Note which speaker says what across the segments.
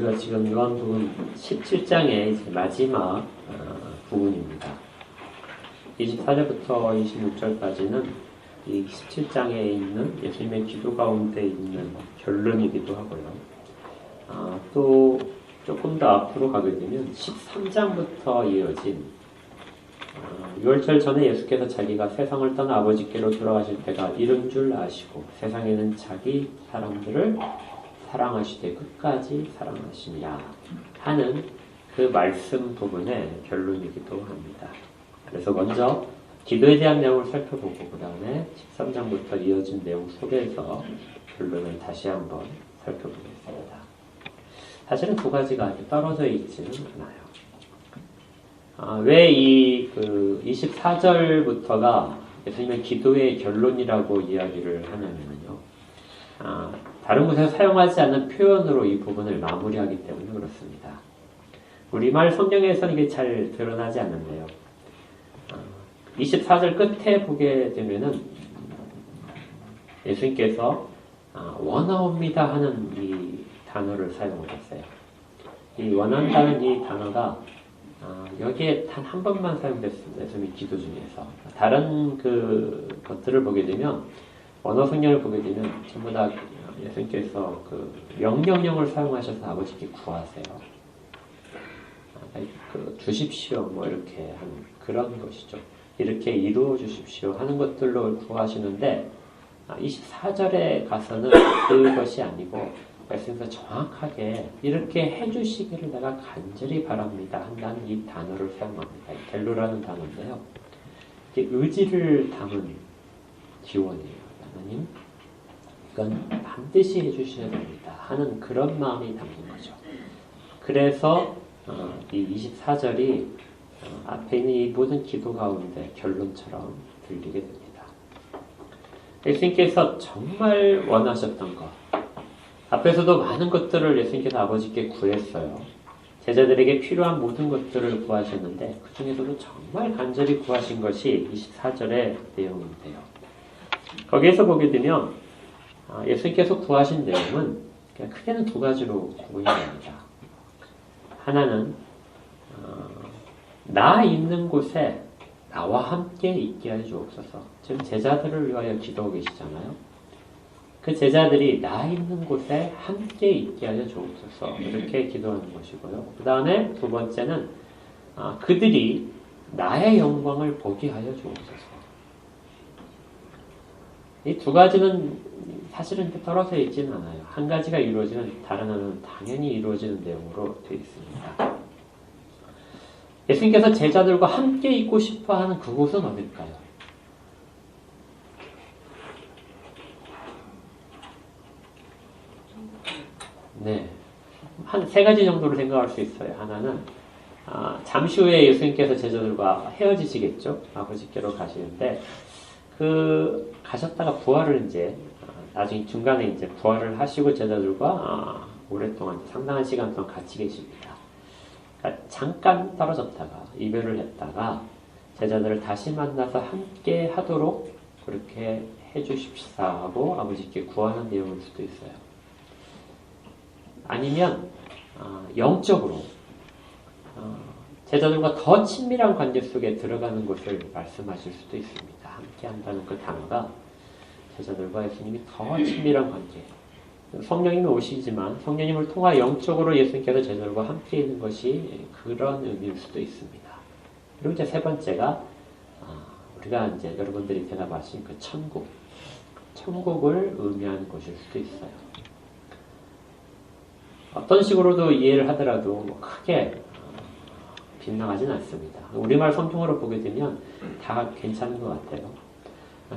Speaker 1: 우리가 지금 요한복음 17장의 이제 마지막 부분입니다. 24절부터 26절까지는 이 17장에 있는 예수님의 기도 가운데 있는 결론이기도 하고요. 또 조금 더 앞으로 가게 되면 13장부터 이어진 6월절 전에 예수께서 자기가 세상을 떠나 아버지께로 돌아가실 때가 이른 줄 아시고 세상에는 자기 사람들을 사랑하시되 끝까지 사랑하시니라 하는 그 말씀 부분의 결론이기도 합니다. 그래서 먼저 기도에 대한 내용을 살펴보고 그 다음에 13장부터 이어진 내용 속에서 결론을 다시 한번 살펴보겠습니다. 사실은 두 가지가 아주 떨어져 있지는 않아요. 왜 이 24절부터가 예수님의 기도의 결론이라고 이야기를 하냐면요. 다른 곳에서 사용하지 않는 표현으로 이 부분을 마무리하기 때문에 그렇습니다. 우리말 성경에서는 이게 잘 드러나지 않는데요. 24절 끝에 보게 되면은 예수님께서 원하옵니다 하는 이 단어를 사용하셨어요. 이 원한다는 이 단어가 여기에 단 한 번만 사용됐습니다. 예수님의 기도 중에서. 다른 것들을 보게 되면 원어 성경을 보게 되면 전부 다 예수님께서 명령형을 사용하셔서 아버지께 구하세요. 주십시오 뭐 이렇게 하는 그런 것이죠. 이렇게 이루어 주십시오 하는 것들로 구하시는데 24절에 가서는 그것이 아니고 말씀에서 정확하게 이렇게 해주시기를 내가 간절히 바랍니다 한다는 이 단어를 사용합니다. 델로라는 단어인데요. 이게 의지를 담은 기원이에요. 하나님 이건 반드시 해주셔야 됩니다 하는 그런 마음이 담긴 거죠. 그래서 이 24절이 앞에 있는 이 모든 기도 가운데 결론처럼 들리게 됩니다. 예수님께서 정말 원하셨던 것, 앞에서도 많은 것들을 예수님께서 아버지께 구했어요. 제자들에게 필요한 모든 것들을 구하셨는데 그 중에서도 정말 간절히 구하신 것이 24절의 내용인데요. 거기에서 보게 되면 예수님께서 구하신 내용은 크게는 두 가지로 구분이 됩니다. 하나는 나 있는 곳에 나와 함께 있게 하여 주옵소서. 지금 제자들을 위하여 기도하고 계시잖아요. 그 제자들이 나 있는 곳에 함께 있게 하여 주옵소서. 이렇게 기도하는 것이고요. 그 다음에 두 번째는 그들이 나의 영광을 보게 하여 주옵소서. 이 두 가지는 사실은 떨어져 있지는 않아요. 한 가지가 이루어지는 다른 하나는 당연히 이루어지는 내용으로 되어 있습니다. 예수님께서 제자들과 함께 있고 싶어 하는 그곳은 어딜까요? 네. 한 세 가지 정도로 생각할 수 있어요. 하나는, 잠시 후에 예수님께서 제자들과 헤어지시겠죠? 아버지께로 가시는데, 가셨다가 부활을 나중에 중간에 부활을 하시고 제자들과 오랫동안, 상당한 시간 동안 같이 계십니다. 잠깐 떨어졌다가 이별을 했다가 제자들을 다시 만나서 함께 하도록 그렇게 해주십시다 하고 아버지께 구하는 내용일 수도 있어요. 아니면 영적으로 제자들과 더 친밀한 관계 속에 들어가는 것을 말씀하실 수도 있습니다. 함께 한다는 그 단어가 제자들과 예수님이 더 친밀한 관계, 성령님이 오시지만 성령님을 통하 영적으로 예수님께서 제자들과 함께 있는 것이 그런 의미일 수도 있습니다. 그리고 이제 세 번째가 우리가 여러분들이 대답하신 그 천국을 의미하는 것일 수도 있어요. 어떤 식으로도 이해를 하더라도 크게 빗나가진 않습니다. 우리말 성경으로 보게 되면 다 괜찮은 것 같아요.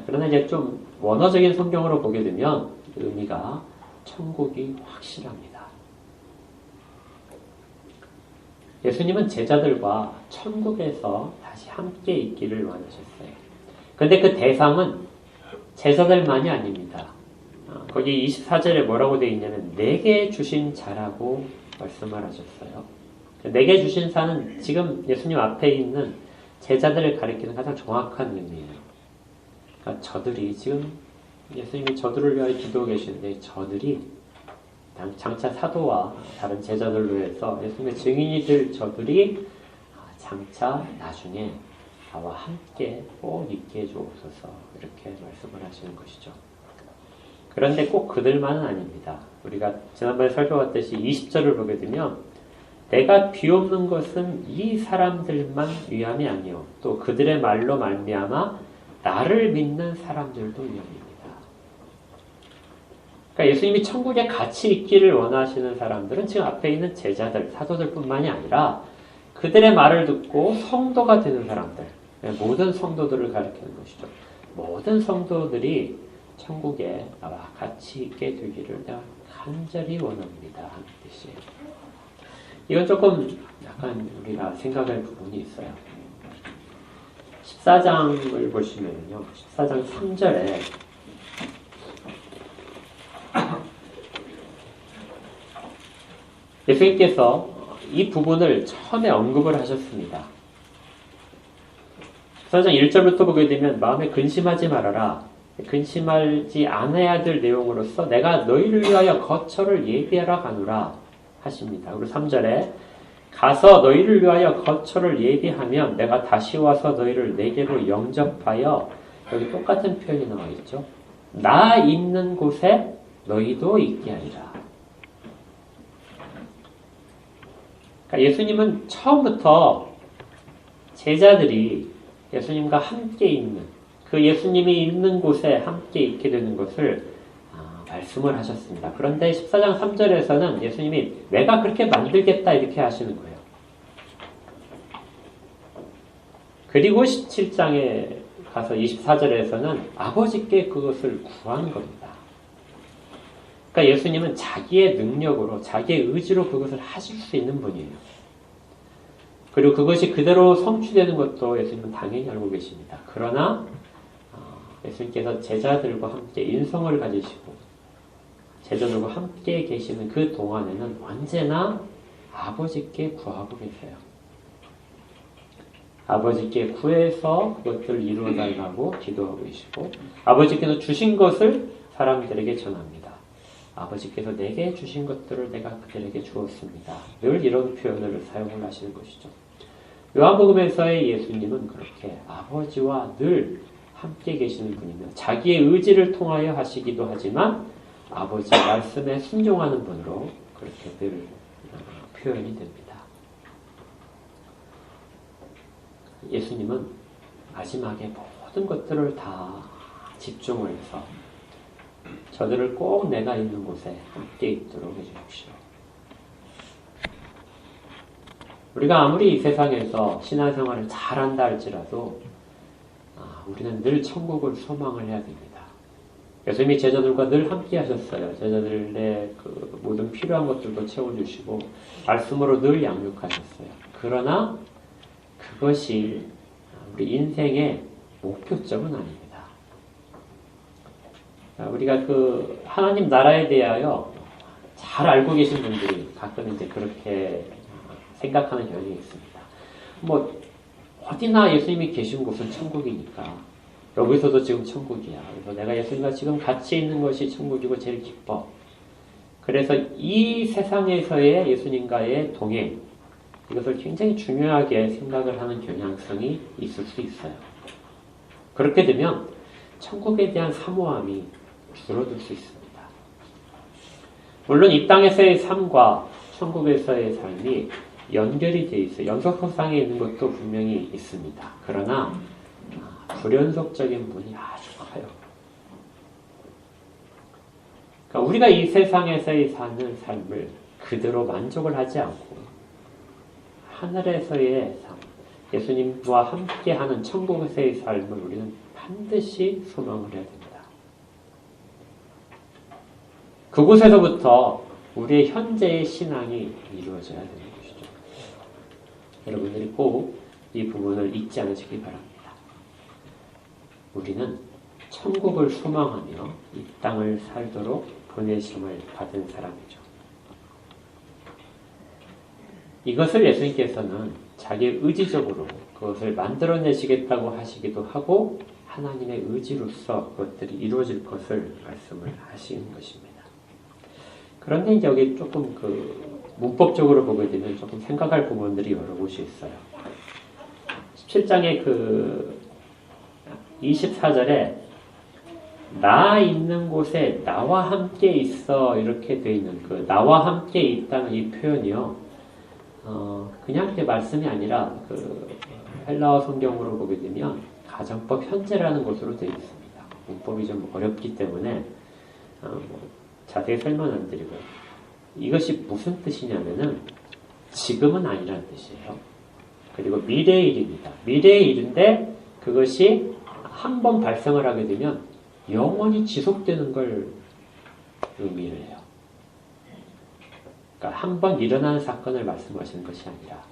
Speaker 1: 그러나 이제 좀 원어적인 성경으로 보게 되면 의미가 천국이 확실합니다. 예수님은 제자들과 천국에서 다시 함께 있기를 원하셨어요. 그런데 그 대상은 제자들만이 아닙니다. 거기 24절에 뭐라고 되어 있냐면 내게 주신 자라고 말씀을 하셨어요. 내게 주신 자는 지금 예수님 앞에 있는 제자들을 가리키는 가장 정확한 의미예요. 그러니까 저들이 지금 예수님이 저들을 위하여 기도하고 계시는데 저들이 장차 사도와 다른 제자들로 해서 예수님의 증인이 될 저들이 장차 나중에 나와 함께 꼭 있게 해주옵소서 이렇게 말씀을 하시는 것이죠. 그런데 꼭 그들만은 아닙니다. 우리가 지난번에 살펴봤듯이 20절을 보게 되면 내가 비옵는 것은 이 사람들만 위함이 아니요 또 그들의 말로 말미암아 나를 믿는 사람들도 위함입니다. 그러니까 예수님이 천국에 같이 있기를 원하시는 사람들은 지금 앞에 있는 제자들, 사도들뿐만이 아니라 그들의 말을 듣고 성도가 되는 사람들, 모든 성도들을 가리키는 것이죠. 모든 성도들이 천국에 나와 같이 있게 되기를 내가 간절히 원합니다 하는 뜻이에요. 이건 조금 약간 우리가 생각할 부분이 있어요. 14장을 보시면요. 14장 3절에 예수님께서 이 부분을 처음에 언급을 하셨습니다. 14장 1절부터 보게 되면 마음에 근심하지 말아라. 근심하지 않아야 될 내용으로서 내가 너희를 위하여 거처를 예비하러 가노라 하십니다. 그리고 3절에 가서 너희를 위하여 거처를 예비하면 내가 다시 와서 너희를 내게로 영접하여 여기 똑같은 표현이 나와 있죠. 나 있는 곳에 너희도 있게 하리라. 그러니까 예수님은 처음부터 제자들이 예수님과 함께 있는 그 예수님이 있는 곳에 함께 있게 되는 것을 말씀을 하셨습니다. 그런데 14장 3절에서는 예수님이 내가 그렇게 만들겠다 이렇게 하시는 거예요. 그리고 17장에 가서 24절에서는 아버지께 그것을 구하는 겁니다. 그러니까 예수님은 자기의 능력으로 자기의 의지로 그것을 하실 수 있는 분이에요. 그리고 그것이 그대로 성취되는 것도 예수님은 당연히 알고 계십니다. 그러나 예수님께서 제자들과 함께 인성을 가지시고 제자들과 함께 계시는 그 동안에는 언제나 아버지께 구하고 계세요. 아버지께 구해서 그것들을 이루어달라고 기도하고 계시고 아버지께서 주신 것을 사람들에게 전합니다. 아버지께서 내게 주신 것들을 내가 그들에게 주었습니다. 늘 이런 표현을 사용을 하시는 것이죠. 요한복음에서의 예수님은 그렇게 아버지와 늘 함께 계시는 분이며 자기의 의지를 통하여 하시기도 하지만 아버지 말씀에 순종하는 분으로 그렇게 늘 표현이 됩니다. 예수님은 마지막에 모든 것들을 다 집중을 해서 저들을 꼭 내가 있는 곳에 함께 있도록 해주십시오. 우리가 아무리 이 세상에서 신앙생활을 잘한다 할지라도 우리는 늘 천국을 소망을 해야 됩니다. 예수님이 제자들과 늘 함께 하셨어요. 제자들의 그 모든 필요한 것들도 채워주시고 말씀으로 늘 양육하셨어요. 그러나 그것이 우리 인생의 목표점은 아닙니다. 우리가 그 하나님 나라에 대하여 잘 알고 계신 분들이 가끔 이제 그렇게 생각하는 경향이 있습니다. 뭐 어디나 예수님이 계신 곳은 천국이니까 여기서도 지금 천국이야. 그래서 내가 예수님과 지금 같이 있는 것이 천국이고 제일 기뻐. 그래서 이 세상에서의 예수님과의 동행 이것을 굉장히 중요하게 생각을 하는 경향성이 있을 수 있어요. 그렇게 되면 천국에 대한 사모함이 줄어들 수 있습니다. 물론 이 땅에서의 삶과 천국에서의 삶이 연결이 되어 있어요. 연속성상에 있는 것도 분명히 있습니다. 그러나 불연속적인 분이 아주 커요. 그러니까 우리가 이 세상에서의 사는 삶을 그대로 만족을 하지 않고 하늘에서의 삶, 예수님과 함께하는 천국에서의 삶을 우리는 반드시 소망을 해야 됩니다. 그곳에서부터 우리의 현재의 신앙이 이루어져야 되는 것이죠. 여러분들이 꼭 이 부분을 잊지 않으시기 바랍니다. 우리는 천국을 소망하며 이 땅을 살도록 보내심을 받은 사람이죠. 이것을 예수님께서는 자기 의지적으로 그것을 만들어내시겠다고 하시기도 하고 하나님의 의지로서 그것들이 이루어질 것을 말씀을 하시는 것입니다. 그런데 이제 여기 조금 문법적으로 보게 되면 조금 생각할 부분들이 여러 곳이 있어요. 17장의 24절에 나 있는 곳에 나와 함께 있어 이렇게 되어 있는 나와 함께 있다는 이 표현이요. 그냥 이렇게 말씀이 아니라 헬라어 성경으로 보게 되면 가정법 현재라는 것으로 되어 있습니다. 문법이 좀 어렵기 때문에 자세히 설명 안 드리고요. 이것이 무슨 뜻이냐면은 지금은 아니라는 뜻이에요. 그리고 미래의 일입니다. 미래의 일인데 그것이 한 번 발생을 하게 되면 영원히 지속되는 걸 의미를 해요. 그러니까 한 번 일어나는 사건을 말씀하시는 것이 아니라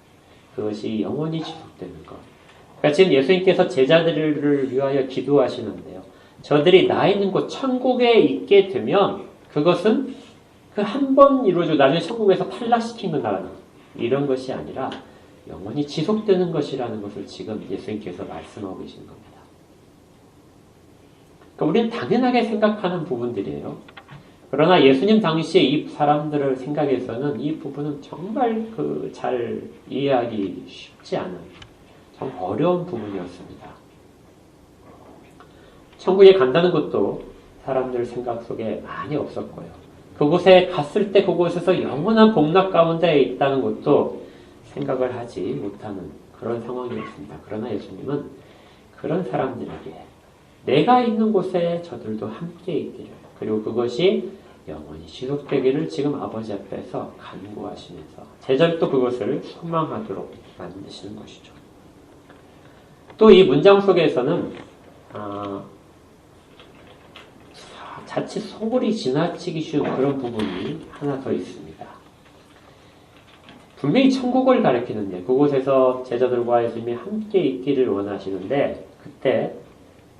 Speaker 1: 그것이 영원히 지속되는 것. 그러니까 지금 예수님께서 제자들을 위하여 기도하시는데요. 저들이 나 있는 곳 천국에 있게 되면 그것은 한 번 이루어지고 나중에 천국에서 탈락시킨다는 이런 것이 아니라 영원히 지속되는 것이라는 것을 지금 예수님께서 말씀하고 계시는 겁니다. 그러니까 우리는 당연하게 생각하는 부분들이에요. 그러나 예수님 당시에 이 사람들을 생각해서는 이 부분은 정말 잘 이해하기 쉽지 않은 참 어려운 부분이었습니다. 천국에 간다는 것도 사람들 생각 속에 많이 없었고요. 그곳에 갔을 때 그곳에서 영원한 복락 가운데 있다는 것도 생각을 하지 못하는 그런 상황이었습니다. 그러나 예수님은 그런 사람들에게 내가 있는 곳에 저들도 함께 있기를, 그리고 그것이 영원히 지속되기를 지금 아버지 앞에서 간구하시면서 제자들도 그것을 소망하도록 만드시는 것이죠. 또 이 문장 속에서는 자칫 소홀히 지나치기 쉬운 그런 부분이 하나 더 있습니다. 분명히 천국을 가리키는데 그곳에서 제자들과 예수님이 함께 있기를 원하시는데 그때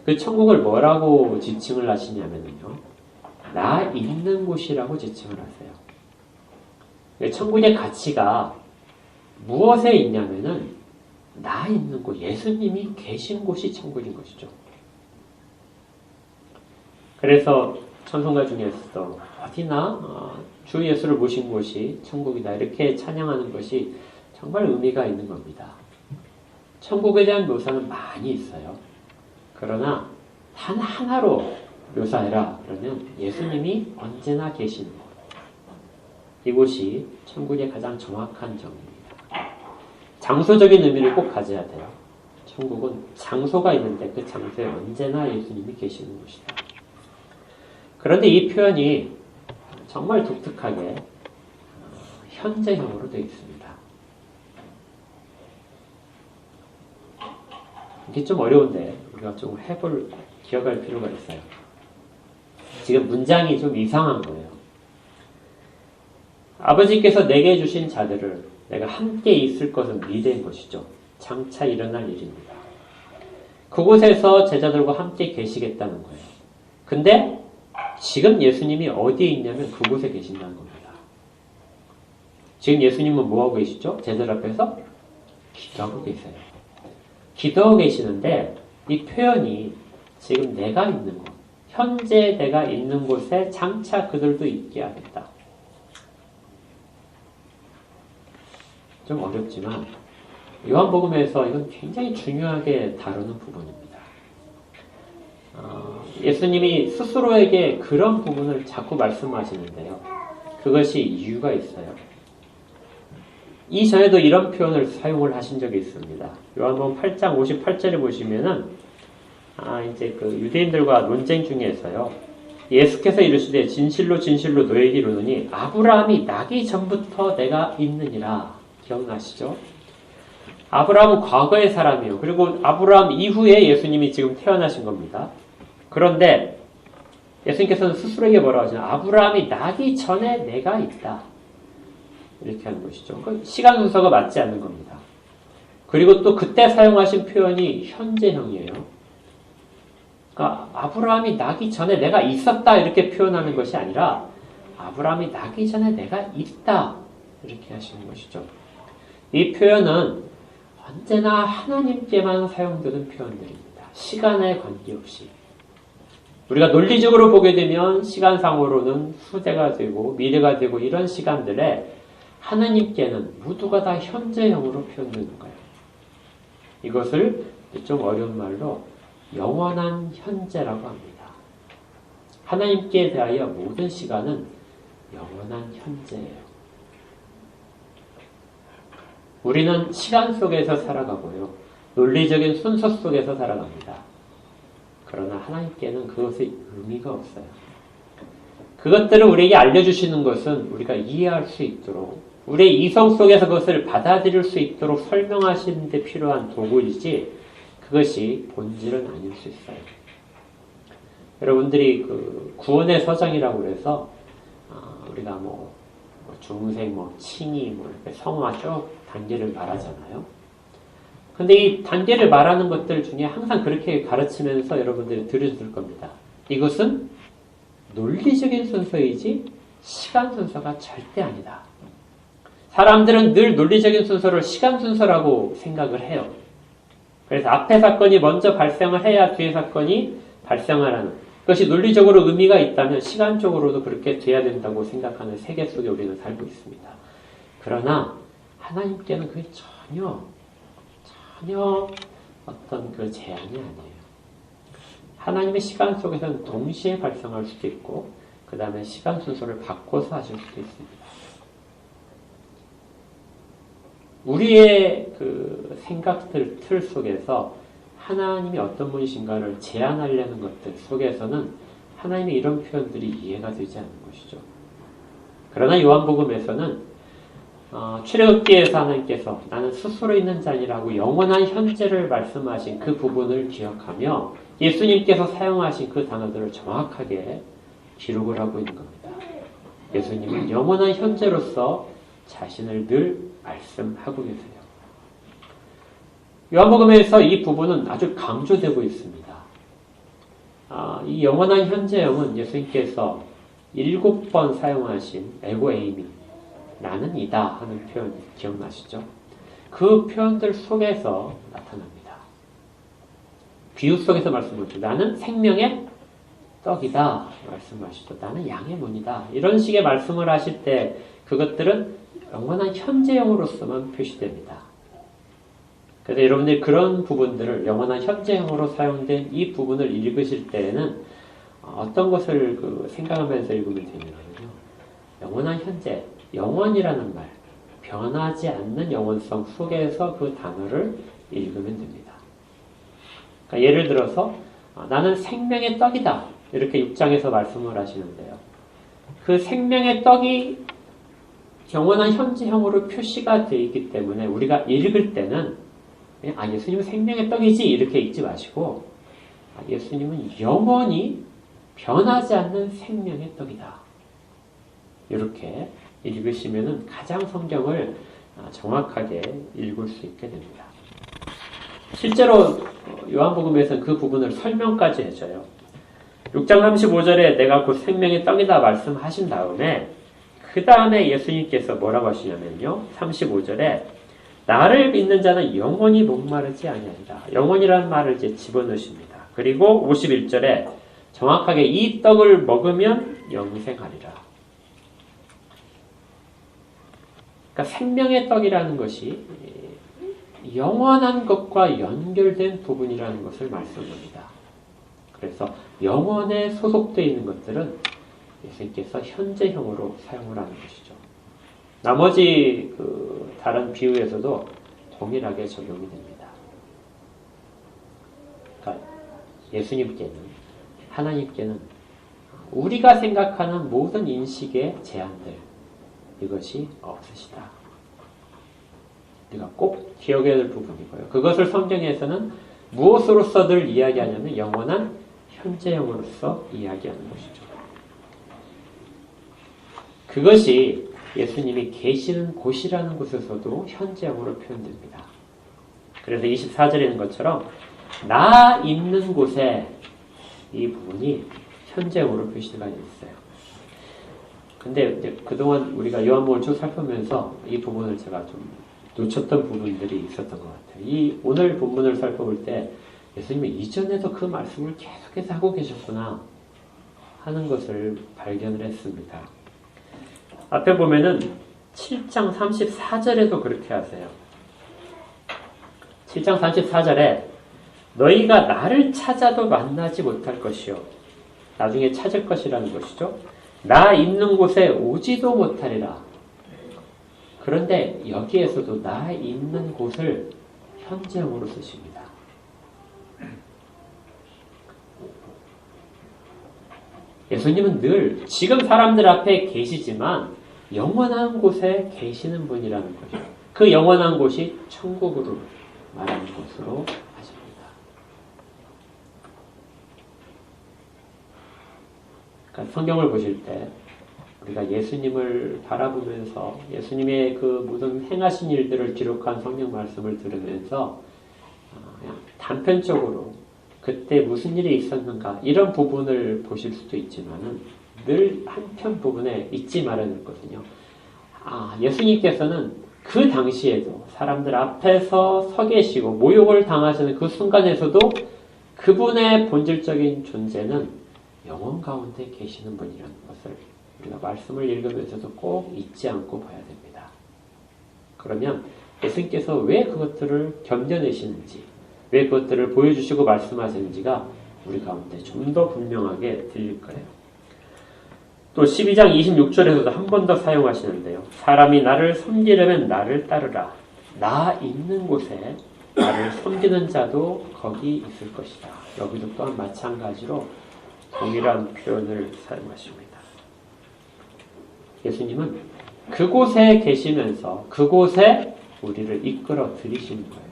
Speaker 1: 그 천국을 뭐라고 지칭을 하시냐면요. 나 있는 곳이라고 지칭을 하세요. 천국의 가치가 무엇에 있냐면은 나 있는 곳, 예수님이 계신 곳이 천국인 것이죠. 그래서 찬송가 중에서도 어디나 주 예수를 모신 곳이 천국이다 이렇게 찬양하는 것이 정말 의미가 있는 겁니다. 천국에 대한 묘사는 많이 있어요. 그러나 단 하나로 묘사해라 그러면 예수님이 언제나 계시는 곳, 이곳이 천국의 가장 정확한 정의입니다. 장소적인 의미를 꼭 가져야 돼요. 천국은 장소가 있는데 그 장소에 언제나 예수님이 계시는 곳이다. 그런데 이 표현이 정말 독특하게 현재형으로 되어 있습니다. 이게 좀 어려운데 우리가 좀 기억할 필요가 있어요. 지금 문장이 좀 이상한 거예요. 아버지께서 내게 주신 자들을 내가 함께 있을 것은 미래인 것이죠. 장차 일어날 일입니다. 그곳에서 제자들과 함께 계시겠다는 거예요. 근데 지금 예수님이 어디에 있냐면 그곳에 계신다는 겁니다. 지금 예수님은 뭐하고 계시죠? 제자들 앞에서 기도하고 계세요. 기도하고 계시는데 이 표현이 지금 내가 있는 곳, 현재 내가 있는 곳에 장차 그들도 있게 하겠다. 좀 어렵지만 요한복음에서 이건 굉장히 중요하게 다루는 부분입니다. 예수님이 스스로에게 그런 부분을 자꾸 말씀하시는데요. 그것이 이유가 있어요. 이전에도 이런 표현을 사용을 하신 적이 있습니다. 요한복음 8장 58절에 보시면은 이제 유대인들과 논쟁 중에서요. 예수께서 이르시되 진실로 진실로 너에게 이르노니 아브라함이 나기 전부터 내가 있느니라. 기억나시죠? 아브라함은 과거의 사람이에요. 그리고 아브라함 이후에 예수님이 지금 태어나신 겁니다. 그런데 예수님께서는 스스로에게 뭐라고 하시나요? 아브라함이 나기 전에 내가 있다. 이렇게 하는 것이죠. 시간 순서가 맞지 않는 겁니다. 그리고 또 그때 사용하신 표현이 현재형이에요. 그러니까 아브라함이 나기 전에 내가 있었다 이렇게 표현하는 것이 아니라 아브라함이 나기 전에 내가 있다 이렇게 하시는 것이죠. 이 표현은 언제나 하나님께만 사용되는 표현들입니다. 시간에 관계없이. 우리가 논리적으로 보게 되면 시간상으로는 후대가 되고 미래가 되고 이런 시간들에 하나님께는 모두가 다 현재형으로 표현되는 거예요. 이것을 좀 어려운 말로 영원한 현재라고 합니다. 하나님께 대하여 모든 시간은 영원한 현재예요. 우리는 시간 속에서 살아가고요. 논리적인 순서 속에서 살아갑니다. 그러나 하나님께는 그것의 의미가 없어요. 그것들을 우리에게 알려주시는 것은 우리가 이해할 수 있도록 우리의 이성 속에서 그것을 받아들일 수 있도록 설명하시는 데 필요한 도구이지 그것이 본질은 아닐 수 있어요. 여러분들이 그 구원의 서정이라고 해서 우리가 중생, 칭의, 이렇게 성화 쭉 단계를 말하잖아요. 근데 이 단계를 말하는 것들 중에 항상 그렇게 가르치면서 여러분들이 들으실 겁니다. 이것은 논리적인 순서이지 시간 순서가 절대 아니다. 사람들은 늘 논리적인 순서를 시간 순서라고 생각을 해요. 그래서 앞에 사건이 먼저 발생을 해야 뒤에 사건이 발생을 하는 그것이 논리적으로 의미가 있다면 시간적으로도 그렇게 돼야 된다고 생각하는 세계 속에 우리는 살고 있습니다. 그러나 하나님께는 그게 전혀 어떤 그 제한이 아니에요. 하나님의 시간 속에서는 동시에 발생할 수도 있고 그 다음에 시간 순서를 바꿔서 하실 수도 있습니다. 우리의 그 생각들 틀 속에서 하나님이 어떤 분이신가를 제안하려는 것들 속에서는 하나님의 이런 표현들이 이해가 되지 않는 것이죠. 그러나 요한복음에서는 출애굽기에서 하나님께서 나는 스스로 있는 자니라고 영원한 현재를 말씀하신 그 부분을 기억하며 예수님께서 사용하신 그 단어들을 정확하게 기록을 하고 있는 겁니다. 예수님은 영원한 현재로서 자신을 늘 말씀하고 계세요. 요한복음에서 이 부분은 아주 강조되고 있습니다. 이 영원한 현재형은 예수님께서 7번 사용하신 에고 에이미, 나는 이다 하는 표현 기억나시죠? 그 표현들 속에서 나타납니다. 비유 속에서 말씀하시죠. 나는 생명의 떡이다 말씀하시죠. 나는 양의 문이다. 이런 식의 말씀을 하실 때 그것들은 영원한 현재형으로서만 표시됩니다. 그래서 여러분들이 그런 부분들을 영원한 현재형으로 사용된 이 부분을 읽으실 때에는 어떤 것을 생각하면서 읽으면 되냐면요. 영원한 현재, 영원이라는 말, 변하지 않는 영원성 속에서 그 단어를 읽으면 됩니다. 그러니까 예를 들어서 나는 생명의 떡이다. 이렇게 6장에서 말씀을 하시는데요. 그 생명의 떡이 영원한 현재형으로 표시가 되어 있기 때문에 우리가 읽을 때는 예수님은 생명의 떡이지 이렇게 읽지 마시고 예수님은 영원히 변하지 않는 생명의 떡이다. 이렇게 읽으시면 가장 성경을 정확하게 읽을 수 있게 됩니다. 실제로 요한복음에서는 그 부분을 설명까지 해줘요. 6장 35절에 내가 곧 생명의 떡이다 말씀하신 다음에 그 다음에 예수님께서 뭐라고 하시냐면요. 35절에 나를 믿는 자는 영원히 목마르지 아니하리라. 영원이라는 말을 이제 집어넣으십니다. 그리고 51절에 정확하게 이 떡을 먹으면 영생하리라. 그러니까 생명의 떡이라는 것이 영원한 것과 연결된 부분이라는 것을 말씀합니다. 그래서 영원에 소속되어 있는 것들은 예수님께서 현재형으로 사용을 하는 것이죠. 나머지 다른 비유에서도 동일하게 적용이 됩니다. 그러니까 예수님께는, 하나님께는 우리가 생각하는 모든 인식의 제한들, 이것이 없으시다. 우리가 꼭 기억해야 될 부분이고요. 그것을 성경에서는 무엇으로서 늘 이야기하냐면 영원한 현재형으로서 이야기하는 것이죠. 그것이 예수님이 계시는 곳이라는 곳에서도 현재형으로 표현됩니다. 그래서 24절에 있는 것처럼 나 있는 곳에 이 부분이 현재형으로 표시가 있어요. 근데 이제 그동안 우리가 요한복음을 쭉 살펴보면서 이 부분을 제가 좀 놓쳤던 부분들이 있었던 것 같아요. 이 오늘 본문을 살펴볼 때 예수님이 이전에도 그 말씀을 계속해서 하고 계셨구나. 하는 것을 발견을 했습니다. 앞에 보면은 7장 34절에도 그렇게 하세요. 7장 34절에 너희가 나를 찾아도 만나지 못할 것이요. 나중에 찾을 것이라는 것이죠. 나 있는 곳에 오지도 못하리라. 그런데 여기에서도 나 있는 곳을 현재형으로 쓰십니다. 예수님은 늘 지금 사람들 앞에 계시지만 영원한 곳에 계시는 분이라는 거죠. 그 영원한 곳이 천국으로 말하는 것으로 하십니다. 그러니까 성경을 보실 때 우리가 예수님을 바라보면서 예수님의 그 모든 행하신 일들을 기록한 성경 말씀을 들으면서 그냥 단편적으로 그때 무슨 일이 있었는가 이런 부분을 보실 수도 있지만은 늘 한편 부분에 잊지 말아야 되거든요. 예수님께서는 그 당시에도 사람들 앞에서 서 계시고 모욕을 당하시는 그 순간에서도 그분의 본질적인 존재는 영원 가운데 계시는 분이라는 것을 우리가 말씀을 읽으면서도 꼭 잊지 않고 봐야 됩니다. 그러면 예수님께서 왜 그것들을 견뎌내시는지, 왜 그것들을 보여주시고 말씀하시는지가 우리 가운데 좀 더 분명하게 들릴 거예요. 또 12장 26절에서도 한 번 더 사용하시는데요. 사람이 나를 섬기려면 나를 따르라. 나 있는 곳에 나를 섬기는 자도 거기 있을 것이다. 여기도 또한 마찬가지로 동일한 표현을 사용하십니다. 예수님은 그곳에 계시면서 그곳에 우리를 이끌어 들이시는 거예요.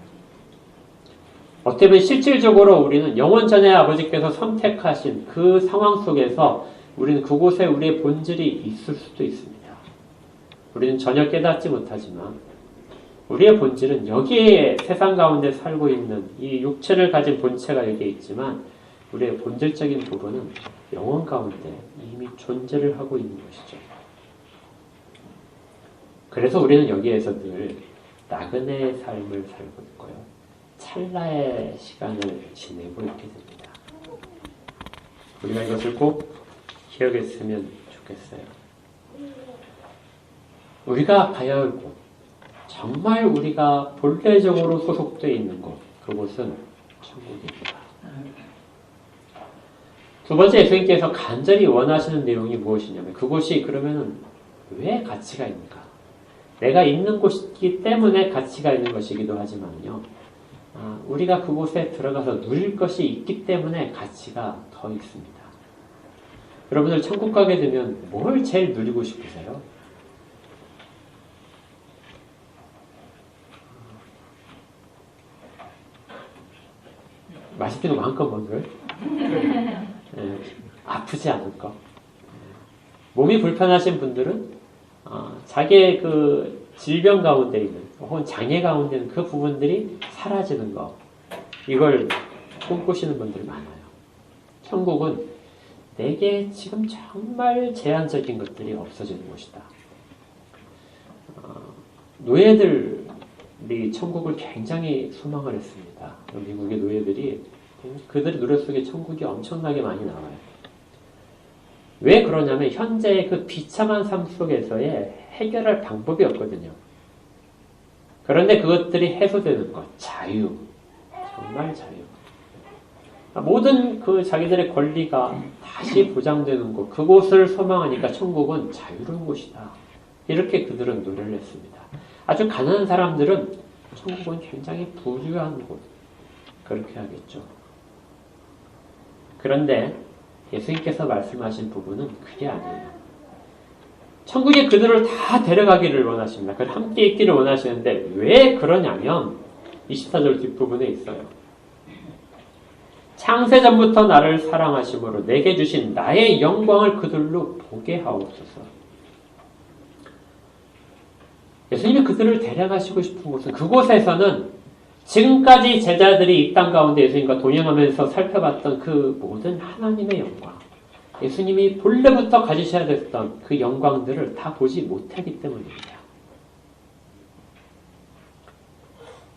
Speaker 1: 어떻게 보면 실질적으로 우리는 영원 전에 아버지께서 선택하신 그 상황 속에서 우리는 그곳에 우리의 본질이 있을 수도 있습니다. 우리는 전혀 깨닫지 못하지만 우리의 본질은 여기에 세상 가운데 살고 있는 이 육체를 가진 본체가 여기에 있지만 우리의 본질적인 부분은 영원 가운데 이미 존재를 하고 있는 것이죠. 그래서 우리는 여기에서 늘 나그네의 삶을 살고 있고요. 찰나의 시간을 지내고 있게 됩니다. 우리가 이것을 꼭 기억했으면 좋겠어요. 우리가 가야 할 곳, 정말 우리가 본래적으로 소속되어 있는 곳, 그곳은 천국입니다. 두 번째 예수님께서 간절히 원하시는 내용이 무엇이냐면 그곳이 그러면 왜 가치가 있는가? 내가 있는 곳이기 때문에 가치가 있는 것이기도 하지만요. 우리가 그곳에 들어가서 누릴 것이 있기 때문에 가치가 더 있습니다. 여러분들 천국 가게 되면 뭘 제일 누리고 싶으세요? 맛있는 거 마음껏 먹을? 아프지 않을 거. 몸이 불편하신 분들은 자기의 그 질병 가운데 있는 혹은 장애 가운데 있는 그 부분들이 사라지는 거, 이걸 꿈꾸시는 분들이 많아요. 천국은 내게 지금 정말 제한적인 것들이 없어지는 곳이다. 노예들이 천국을 굉장히 소망을 했습니다. 미국의 노예들이 그들의 노래 속에 천국이 엄청나게 많이 나와요. 왜 그러냐면 현재의 그 비참한 삶 속에서의 해결할 방법이 없거든요. 그런데 그것들이 해소되는 것, 자유, 정말 자유. 모든 그 자기들의 권리가 다시 보장되는 곳, 그곳을 소망하니까 천국은 자유로운 곳이다. 이렇게 그들은 노래를 했습니다. 아주 가난한 사람들은 천국은 굉장히 부유한 곳, 그렇게 하겠죠. 그런데 예수님께서 말씀하신 부분은 그게 아니에요. 천국에 그들을 다 데려가기를 원하십니다. 그들 함께 있기를 원하시는데 왜 그러냐면 24절 뒷부분에 있어요. 창세전부터 나를 사랑하심으로 내게 주신 나의 영광을 그들로 보게 하옵소서. 예수님이 그들을 데려가시고 싶은 곳은 그곳에서는 지금까지 제자들이 이 땅 가운데 예수님과 동행하면서 살펴봤던 그 모든 하나님의 영광, 예수님이 본래부터 가지셔야 됐던 그 영광들을 다 보지 못하기 때문입니다.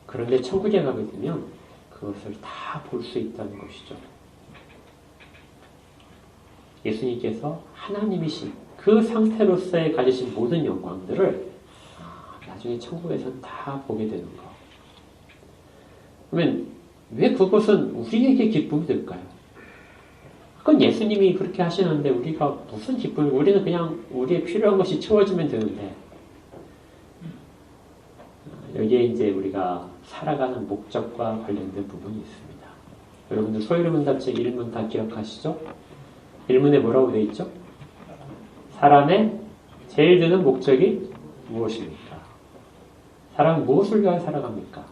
Speaker 1: 그런데 천국에 가게 되면 그것을 다 볼 수 있다는 것이죠. 예수님께서 하나님이신 그 상태로서의 가지신 모든 영광들을 나중에 천국에서는 다 보게 되는 거. 그러면 왜 그것은 우리에게 기쁨이 될까요? 그건 예수님이 그렇게 하시는데 우리가 무슨 기쁨이, 우리는 그냥 우리의 필요한 것이 채워지면 되는데, 여기에 이제 우리가 살아가는 목적과 관련된 부분이 있습니다. 여러분들 소유문답책 1문 다 기억하시죠? 1문에 뭐라고 되어 있죠? 사람의 제일 드는 목적이 무엇입니까? 사람은 무엇을 위하여 살아갑니까?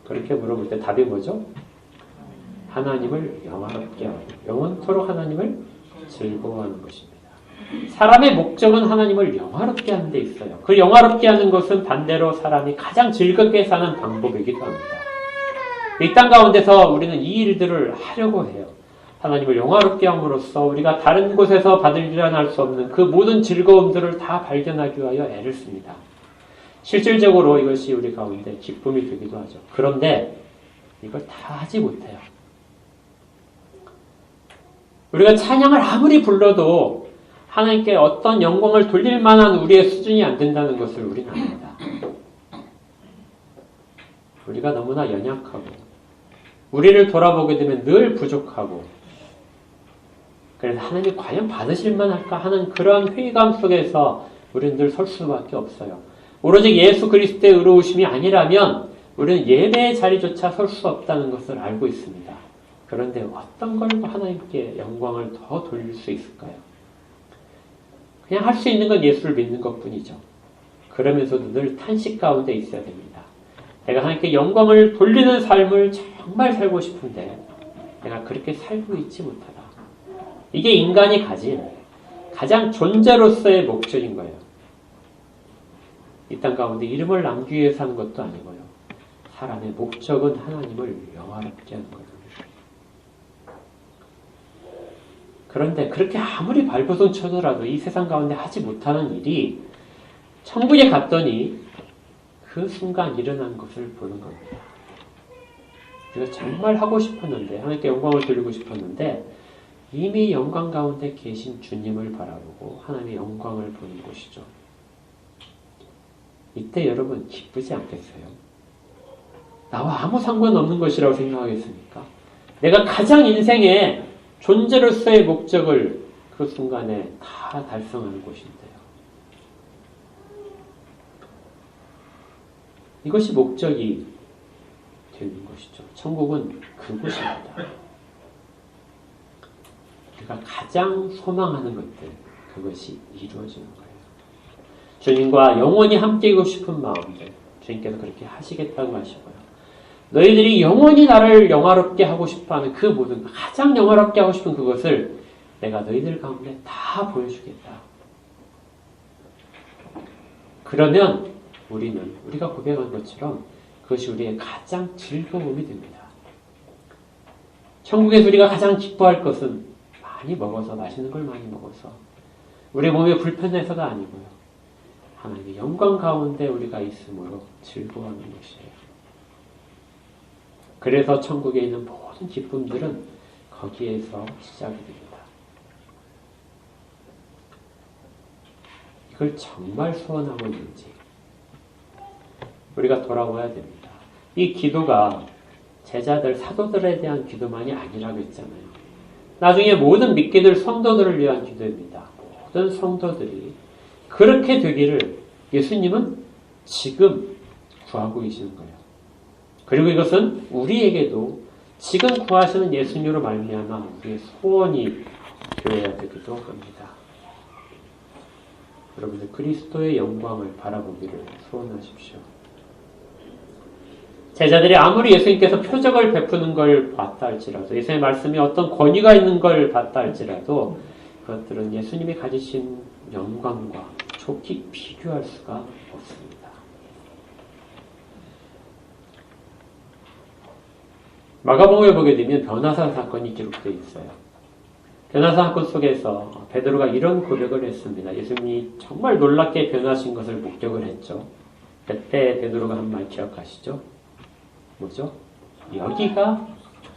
Speaker 1: 그렇게 물어볼 때 답이 뭐죠? 하나님을 영화롭게 하고 영원토록 하나님을 즐거워하는 것입니다. 사람의 목적은 하나님을 영화롭게 하는 데 있어요. 그 영화롭게 하는 것은 반대로 사람이 가장 즐겁게 사는 방법이기도 합니다. 이 땅 가운데서 우리는 이 일들을 하려고 해요. 하나님을 영화롭게 함으로써 우리가 다른 곳에서 받을 일어날 수 없는 그 모든 즐거움들을 다 발견하기 위하여 애를 씁니다. 실질적으로 이것이 우리 가운데 기쁨이 되기도 하죠. 그런데 이걸 다 하지 못해요. 우리가 찬양을 아무리 불러도 하나님께 어떤 영광을 돌릴 만한 우리의 수준이 안 된다는 것을 우리는 압니다. 우리가 너무나 연약하고 우리를 돌아보게 되면 늘 부족하고, 그래서 하나님이 과연 받으실 만할까 하는 그런 회의감 속에서 우리는 늘 설 수밖에 없어요. 오로지 예수 그리스도의 의로우심이 아니라면 우리는 예배의 자리조차 설 수 없다는 것을 알고 있습니다. 그런데 어떤 걸 하나님께 영광을 더 돌릴 수 있을까요? 그냥 할 수 있는 건 예수를 믿는 것뿐이죠. 그러면서도 늘 탄식 가운데 있어야 됩니다. 내가 하나님께 영광을 돌리는 삶을 정말 살고 싶은데 내가 그렇게 살고 있지 못하다. 이게 인간이 가진 가장 존재로서의 목적인 거예요. 이 땅 가운데 이름을 남기기 위해 사는 것도 아니고요. 사람의 목적은 하나님을 영화롭게 하는 거예요. 그런데 그렇게 아무리 발버둥 쳐더라도 이 세상 가운데 하지 못하는 일이 천국에 갔더니 그 순간 일어난 것을 보는 겁니다. 내가 정말 하고 싶었는데, 하나님께 영광을 돌리고 싶었는데 이미 영광 가운데 계신 주님을 바라보고 하나님의 영광을 보는 것이죠. 이때 여러분 기쁘지 않겠어요? 나와 아무 상관없는 것이라고 생각하겠습니까? 내가 가장 인생에 존재로서의 목적을 그 순간에 다 달성하는 곳인데요. 이것이 목적이 되는 것이죠. 천국은 그곳입니다. 우리가 가장 소망하는 것들, 그것이 이루어지는 거예요. 주님과 영원히 함께하고 싶은 마음들, 주님께서 그렇게 하시겠다고 하시고요. 너희들이 영원히 나를 영화롭게 하고 싶어하는 그 모든, 가장 영화롭게 하고 싶은 그것을 내가 너희들 가운데 다 보여주겠다. 그러면 우리는 우리가 고백한 것처럼 그것이 우리의 가장 즐거움이 됩니다. 천국에서 우리가 가장 기뻐할 것은 많이 먹어서, 맛있는 걸 많이 먹어서 우리 몸이 불편해서가 아니고요. 하나님의 영광 가운데 우리가 있음으로 즐거워하는 것이에요. 그래서 천국에 있는 모든 기쁨들은 거기에서 시작이 됩니다. 이걸 정말 소원하고 있는지 우리가 돌아봐야 됩니다. 이 기도가 제자들, 사도들에 대한 기도만이 아니라고 했잖아요. 나중에 모든 믿게 될 성도들을 위한 기도입니다. 모든 성도들이 그렇게 되기를 예수님은 지금 구하고 계시는 거예요. 그리고 이것은 우리에게도 지금 구하시는 예수님으로 말미암아 우리의 소원이 되어야 되기도 합니다. 여러분들 그리스도의 영광을 바라보기를 소원하십시오. 제자들이 아무리 예수님께서 표적을 베푸는 걸 봤다 할지라도, 예수님의 말씀이 어떤 권위가 있는 걸 봤다 할지라도 그것들은 예수님이 가지신 영광과 좋게 비교할 수가 없습니다. 마가복음에 보게 되면 변화사 사건이 기록되어 있어요. 변화사 사건 속에서 베드로가 이런 고백을 했습니다. 예수님이 정말 놀랍게 변하신 것을 목격을 했죠. 그때 베드로가 한 말 기억하시죠? 뭐죠? 여기가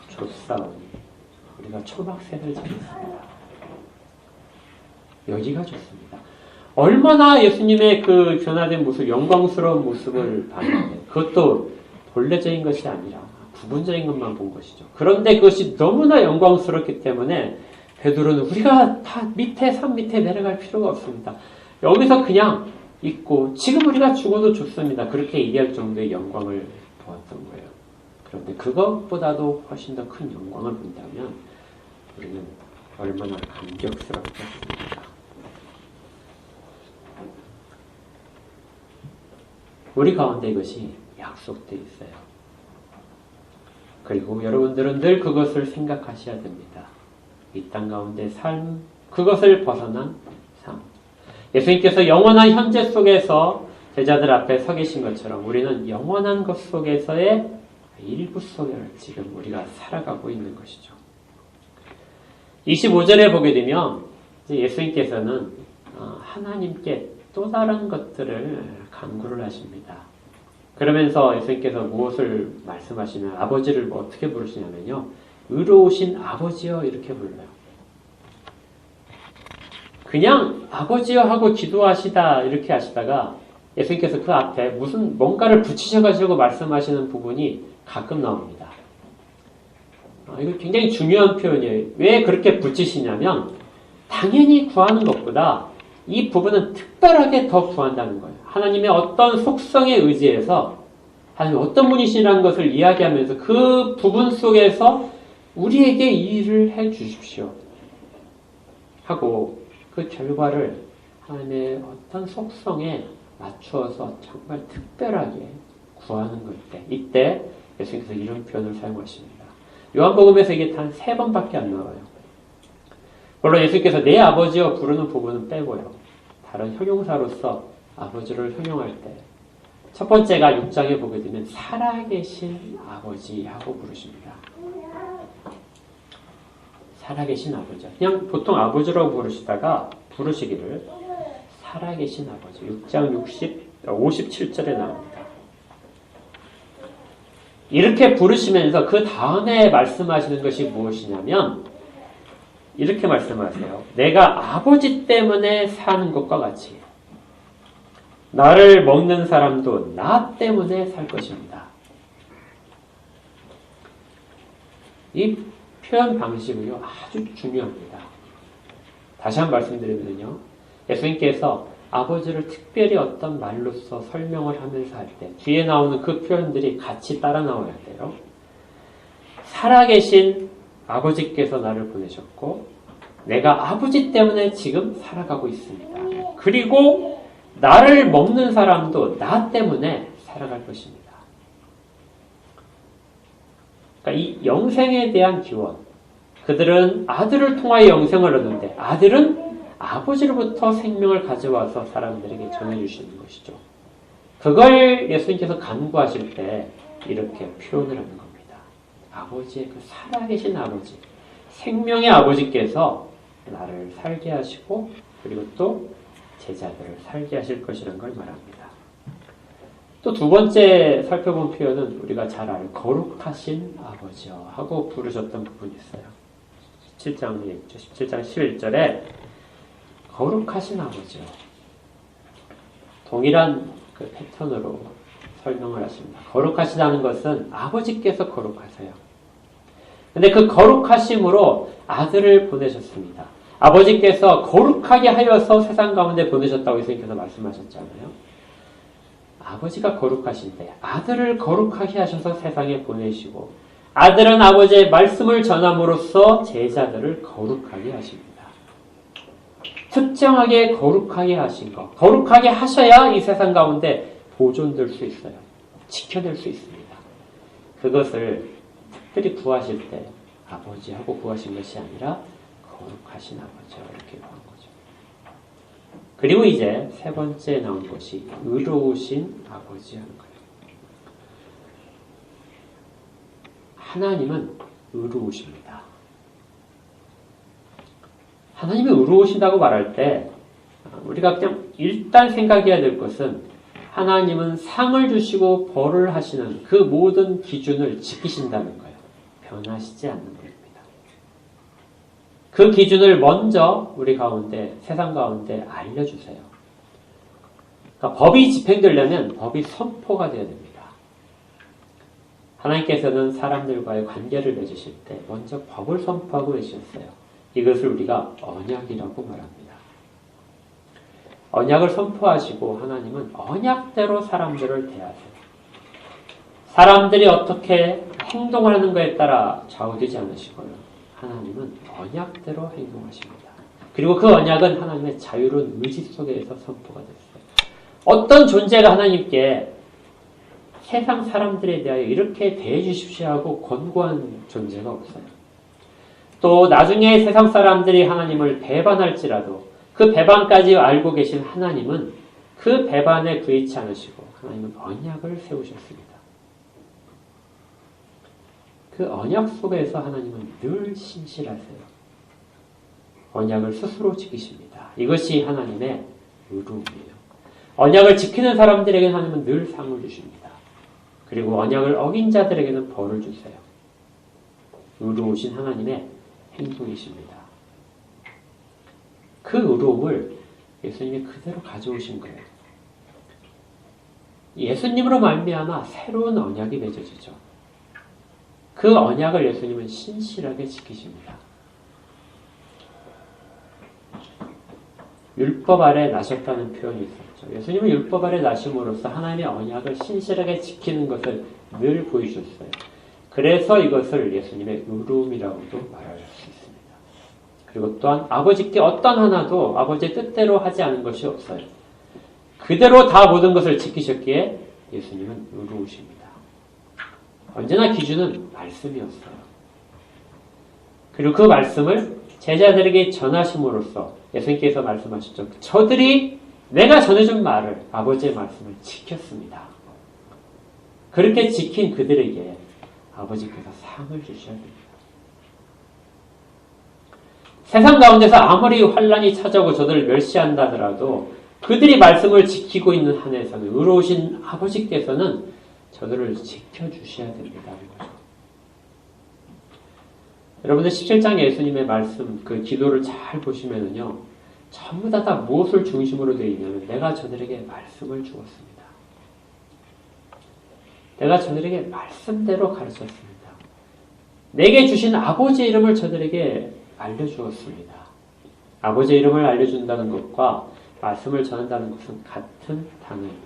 Speaker 1: 좋사오니 우리가 초막새를 지냈습니다. 여기가 좋습니다. 얼마나 예수님의 그 변화된 모습, 영광스러운 모습을 봤는데 그것도 본래적인 것이 아니라 부분적인 것만 본 것이죠. 그런데 그것이 너무나 영광스럽기 때문에 베드로는 우리가 다 밑에 산 밑에 내려갈 필요가 없습니다. 여기서 그냥 있고 지금 우리가 죽어도 좋습니다. 그렇게 얘기할 정도의 영광을 보았던 거예요. 그런데 그것보다도 훨씬 더 큰 영광을 본다면 우리는 얼마나 감격스럽겠습니까? 우리 가운데 이것이 약속되어 있어요. 그리고 여러분들은 늘 그것을 생각하셔야 됩니다. 이 땅 가운데 삶, 그것을 벗어난 삶. 예수님께서 영원한 현재 속에서 제자들 앞에 서 계신 것처럼 우리는 영원한 것 속에서의 일부 속을 지금 우리가 살아가고 있는 것이죠. 25절에 보게 되면 예수님께서는 하나님께 또 다른 것들을 간구를 하십니다. 그러면서 예수님께서 무엇을 말씀하시면 아버지를 어떻게 부르시냐면요. 의로우신 아버지여 이렇게 불러요. 그냥 아버지여 하고 기도하시다 이렇게 하시다가 예수님께서 그 앞에 무슨 뭔가를 붙이셔가지고 말씀하시는 부분이 가끔 나옵니다. 이거 굉장히 중요한 표현이에요. 왜 그렇게 붙이시냐면 당연히 구하는 것보다 이 부분은 특별하게 더 구한다는 거예요. 하나님의 어떤 속성에 의지해서 하나님 어떤 분이시라는 것을 이야기하면서 그 부분 속에서 우리에게 이 일을 해 주십시오 하고 그 결과를 하나님의 어떤 속성에 맞추어서 정말 특별하게 구하는 것 때 이때 예수님께서 이런 표현을 사용하십니다. 요한복음에서 이게 단 3번밖에 안 나와요. 물론 예수님께서 내 아버지여 부르는 부분은 빼고요. 다른 형용사로서 아버지를 형용할 때 첫 번째가 6장에 보게 되면 살아계신 아버지 하고 부르십니다. 살아계신 아버지. 그냥 보통 아버지라고 부르시다가 부르시기를 살아계신 아버지. 6장 57절에 나옵니다. 이렇게 부르시면서 그 다음에 말씀하시는 것이 무엇이냐면 이렇게 말씀하세요. 내가 아버지 때문에 사는 것과 같이 나를 먹는 사람도 나 때문에 살 것입니다. 이 표현 방식은요, 아주 중요합니다. 다시 한번 말씀드리면요, 예수님께서 아버지를 특별히 어떤 말로서 설명을 하면서 할 때, 뒤에 나오는 그 표현들이 같이 따라 나와야 돼요. 살아계신 아버지께서 나를 보내셨고, 내가 아버지 때문에 지금 살아가고 있습니다. 그리고 나를 먹는 사람도 나 때문에 살아갈 것입니다. 그러니까 이 영생에 대한 기원, 그들은 아들을 통하여 영생을 얻는데 아들은 아버지로부터 생명을 가져와서 사람들에게 전해주시는 것이죠. 그걸 예수님께서 간구하실 때 이렇게 표현을 하는 겁니다. 아버지의 그 살아계신 아버지, 생명의 아버지께서 나를 살게 하시고 그리고 또 제자들을 살게 하실 것이라는 걸 말합니다. 또 두 번째 살펴본 표현은 우리가 잘 알 거룩하신 아버지여 하고 부르셨던 부분이 있어요. 17장 11절에 거룩하신 아버지요. 동일한 그 패턴으로 설명을 하십니다. 거룩하시다는 것은 아버지께서 거룩하세요. 근데 그 거룩하심으로 아들을 보내셨습니다. 아버지께서 거룩하게 하여서 세상 가운데 보내셨다고 예수님께서 말씀하셨잖아요. 아버지가 거룩하신데 아들을 거룩하게 하셔서 세상에 보내시고 아들은 아버지의 말씀을 전함으로써 제자들을 거룩하게 하십니다. 특정하게 거룩하게 하신 것. 거룩하게 하셔야 이 세상 가운데 보존될 수 있어요. 지켜낼 수 있습니다. 그것을 특별히 구하실 때 아버지하고 구하신 것이 아니라 거룩하신 아버지요 이렇게 구한 거죠. 그리고 이제 세 번째 나온 것이 의로우신 아버지 하는 거예요. 하나님은 의로우십니다. 하나님이 의로우신다고 말할 때 우리가 그냥 일단 생각해야 될 것은 하나님은 상을 주시고 벌을 하시는 그 모든 기준을 지키신다는 거예요. 변하시지 않는 겁니다. 그 기준을 먼저 우리 가운데, 세상 가운데 알려주세요. 그러니까 법이 집행되려면 법이 선포가 되어야 됩니다. 하나님께서는 사람들과의 관계를 맺으실 때 먼저 법을 선포하고 계셨어요. 이것을 우리가 언약이라고 말합니다. 언약을 선포하시고 하나님은 언약대로 사람들을 대하세요. 사람들이 어떻게 행동하는 것에 따라 좌우되지 않으시고요. 하나님은 언약대로 행동하십니다. 그리고 그 언약은 하나님의 자유로운 의지 속에서 선포가 됐어요. 어떤 존재가 하나님께 세상 사람들에 대하여 이렇게 대해 주십시오 하고 권고한 존재가 없어요. 또 나중에 세상 사람들이 하나님을 배반할지라도 그 배반까지 알고 계신 하나님은 그 배반에 구애치 않으시고 하나님은 언약을 세우셨습니다. 그 언약 속에서 하나님은 늘 신실하세요. 언약을 스스로 지키십니다. 이것이 하나님의 의로움이에요. 언약을 지키는 사람들에게는 하나님은 늘 상을 주십니다. 그리고 언약을 어긴 자들에게는 벌을 주세요. 의로우신 하나님의 행동이십니다. 그 의로움을 예수님이 그대로 가져오신 거예요. 예수님으로 말미암아 새로운 언약이 맺어지죠. 그 언약을 예수님은 신실하게 지키십니다. 율법 아래 나셨다는 표현이 있었죠. 예수님은 율법 아래 나심으로써 하나님의 언약을 신실하게 지키는 것을 늘 보여주셨어요. 그래서 이것을 예수님의 의로움이라고도 말할 수 있습니다. 그리고 또한 아버지께 어떤 하나도 아버지의 뜻대로 하지 않은 것이 없어요. 그대로 다 모든 것을 지키셨기에 예수님은 의로우십니다. 언제나 기준은 말씀이었어요. 그리고 그 말씀을 제자들에게 전하심으로써 예수님께서 말씀하셨죠. 저들이 내가 전해준 말을, 아버지의 말씀을 지켰습니다. 그렇게 지킨 그들에게 아버지께서 상을 주셔야 됩니다. 세상 가운데서 아무리 환란이 찾아오고 저들을 멸시한다 하더라도 그들이 말씀을 지키고 있는 한에서는 의로우신 아버지께서는 저들을 지켜주셔야 됩니다는 거죠. 여러분들 17장 예수님의 말씀, 그 기도를 잘 보시면은요, 전부 다 무엇을 중심으로 되어 있냐면, 내가 저들에게 말씀을 주었습니다. 내가 저들에게 말씀대로 가르쳤습니다. 내게 주신 아버지의 이름을 저들에게 알려주었습니다. 아버지의 이름을 알려준다는 것과 말씀을 전한다는 것은 같은 단어입니다.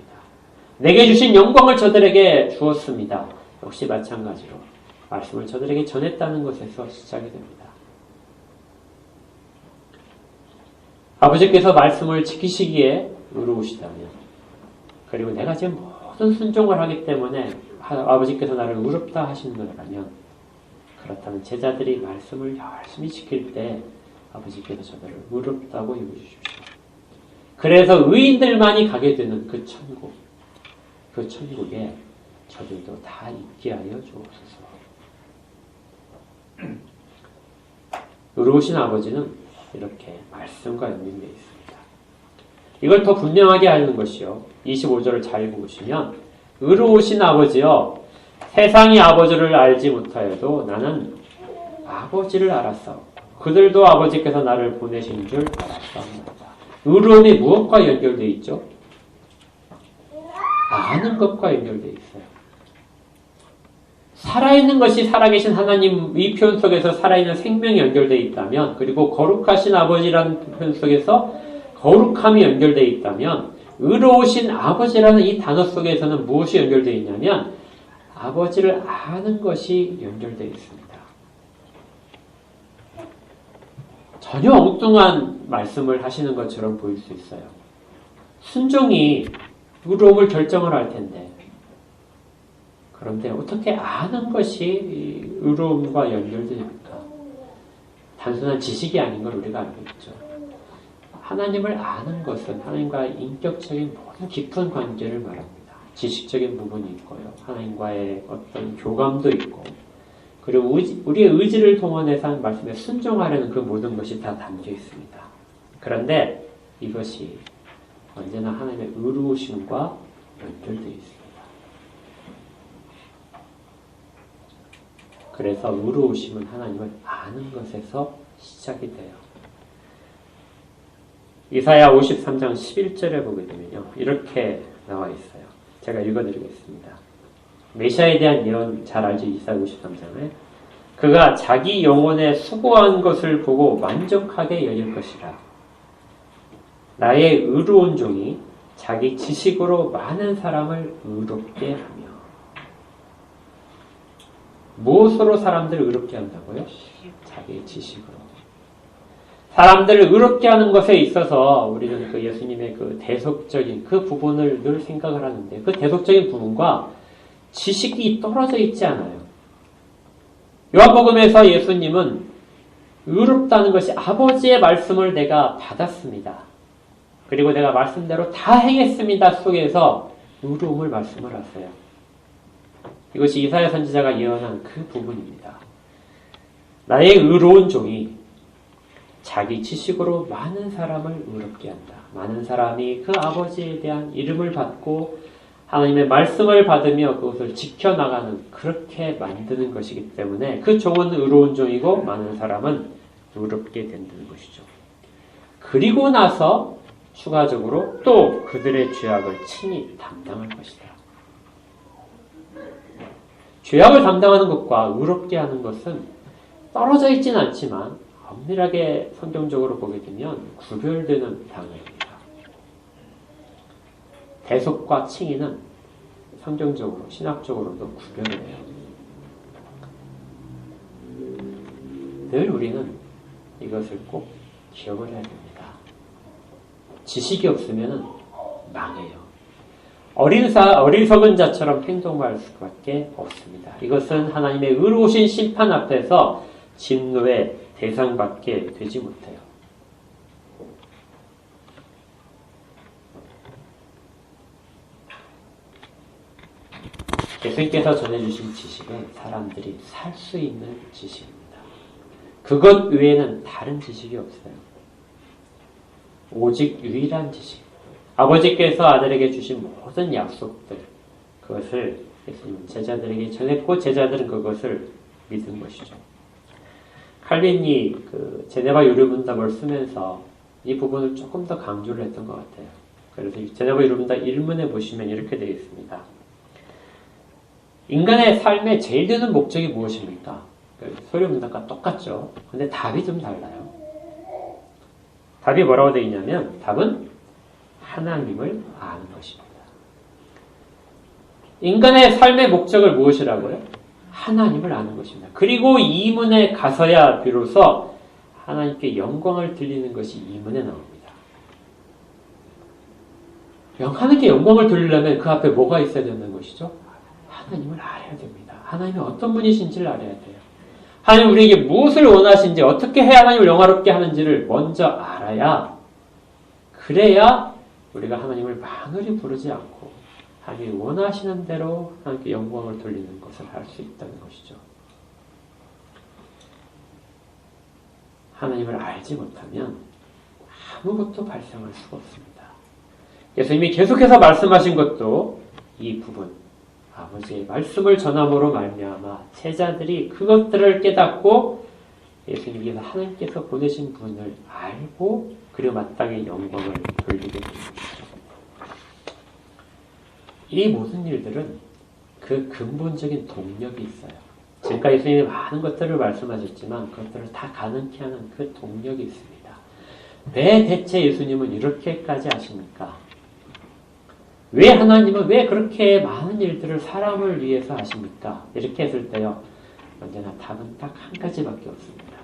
Speaker 1: 내게 주신 영광을 저들에게 주었습니다. 역시 마찬가지로 말씀을 저들에게 전했다는 것에서 시작이 됩니다. 아버지께서 말씀을 지키시기에 의로우시다면, 그리고 내가 지금 모든 순종을 하기 때문에 아버지께서 나를 의롭다 하시는 거라면, 그렇다면 제자들이 말씀을 열심히 지킬 때 아버지께서 저들을 의롭다고 여겨주십시오. 그래서 의인들만이 가게 되는 그 천국, 그 천국에 저들도 다 있게 하여 주옵소서. 의로우신 아버지는 이렇게 말씀과 연결되어 있습니다. 이걸 더 분명하게 하는 것이요. 25절을 잘 보시면 의로우신 아버지여 세상이 아버지를 알지 못하여도 나는 아버지를 알았사오. 그들도 아버지께서 나를 보내신 줄 알았사옵니다. 의로움이 무엇과 연결되어 있죠? 아는 것과 연결되어 있어요. 살아있는 것이 살아계신 하나님 이 표현 속에서 살아있는 생명이 연결되어 있다면, 그리고 거룩하신 아버지라는 표현 속에서 거룩함이 연결되어 있다면, 의로우신 아버지라는 이 단어 속에서는 무엇이 연결되어 있냐면 아버지를 아는 것이 연결되어 있습니다. 전혀 엉뚱한 말씀을 하시는 것처럼 보일 수 있어요. 순종이 의로움을 결정을 할 텐데, 그런데 어떻게 아는 것이 의로움과 연결됩니까? 단순한 지식이 아닌 걸 우리가 알고 있죠. 하나님을 아는 것은 하나님과의 인격적인 모든 깊은 관계를 말합니다. 지식적인 부분이 있고요. 하나님과의 어떤 교감도 있고, 그리고 우리의 의지를 동원해서 하는 말씀에 순종하려는 그 모든 것이 다 담겨 있습니다. 그런데 이것이 언제나 하나님의 의로우심과 연결되어 있습니다. 그래서 의로우심은 하나님을 아는 것에서 시작이 돼요. 이사야 53장 11절에 보게 되면요. 이렇게 나와 있어요. 제가 읽어드리겠습니다. 메시아에 대한 예언 잘 알죠? 이사야 53장에. 그가 자기 영혼에 수고한 것을 보고 만족하게 여길 것이라. 나의 의로운 종이 자기 지식으로 많은 사람을 의롭게 하며. 무엇으로 사람들을 의롭게 한다고요? 자기 지식으로. 사람들을 의롭게 하는 것에 있어서 우리는 그 예수님의 그 대속적인 그 부분을 늘 생각을 하는데 그 대속적인 부분과 지식이 떨어져 있지 않아요. 요한복음에서 예수님은 의롭다는 것이 아버지의 말씀을 내가 받았습니다. 그리고 내가 말씀대로 다 행했습니다 속에서 의로움을 말씀을 하세요. 이것이 이사야 선지자가 예언한 그 부분입니다. 나의 의로운 종이 자기 지식으로 많은 사람을 의롭게 한다. 많은 사람이 그 아버지에 대한 이름을 받고 하나님의 말씀을 받으며 그것을 지켜나가는 그렇게 만드는 것이기 때문에 그 종은 의로운 종이고 많은 사람은 의롭게 된다는 것이죠. 그리고 나서 추가적으로 또 그들의 죄악을 친히 담당할 것이다. 죄악을 담당하는 것과 의롭게 하는 것은 떨어져 있지는 않지만 엄밀하게 성경적으로 보게 되면 구별되는 단어입니다. 대속과 칭의는 성경적으로, 신학적으로도 구별을 해요. 늘 우리는 이것을 꼭 기억을 해야 됩니다. 지식이 없으면 망해요. 어리석은 자처럼 행동할 수밖에 없습니다. 이것은 하나님의 의로우신 심판 앞에서 진노의 대상밖에 되지 못해요. 예수님께서 전해주신 지식은 사람들이 살 수 있는 지식입니다. 그것 외에는 다른 지식이 없어요. 오직 유일한 지식. 아버지께서 아들에게 주신 모든 약속들, 그것을 예수님은 제자들에게 전했고 제자들은 그것을 믿은 것이죠. 칼빈이 그 제네바 유료문답을 쓰면서 이 부분을 조금 더 강조를 했던 것 같아요. 그래서 제네바 유료문답 1문에 보시면 이렇게 되어 있습니다. 인간의 삶의 제일 되는 목적이 무엇입니까? 소유문답과 똑같죠. 근데 답이 좀 달라요. 답이 뭐라고 되어 있냐면 답은 하나님을 아는 것입니다. 인간의 삶의 목적을 무엇이라고요? 하나님을 아는 것입니다. 그리고 이문에 가서야 비로소 하나님께 영광을 돌리는 것이 이문에 나옵니다. 하나님께 영광을 돌리려면 그 앞에 뭐가 있어야 되는 것이죠? 하나님을 알아야 됩니다. 하나님이 어떤 분이신지를 알아야 돼요. 하나님 우리에게 무엇을 원하신지 어떻게 해야 하나님을 영화롭게 하는지를 먼저 알아야 그래야 우리가 하나님을 많이 부르지 않고 하나님이 원하시는 대로 하나님께 영광을 돌리는 것을 할 수 있다는 것이죠. 하나님을 알지 못하면 아무것도 발생할 수가 없습니다. 예수님이 계속해서 말씀하신 것도 이 부분, 아버지의 말씀을 전함으로 말미암아 제자들이 그것들을 깨닫고 예수님께서 하나님께서 보내신 분을 알고 그리고 마땅히 영광을 돌리게 되는 것이죠. 이 모든 일들은 그 근본적인 동력이 있어요. 지금까지 예수님이 많은 것들을 말씀하셨지만 그것들을 다 가능케 하는 그 동력이 있습니다. 왜 대체 예수님은 이렇게까지 하십니까? 왜 하나님은 왜 그렇게 많은 일들을 사람을 위해서 하십니까? 이렇게 했을 때요. 언제나 답은 딱 한 가지밖에 없습니다.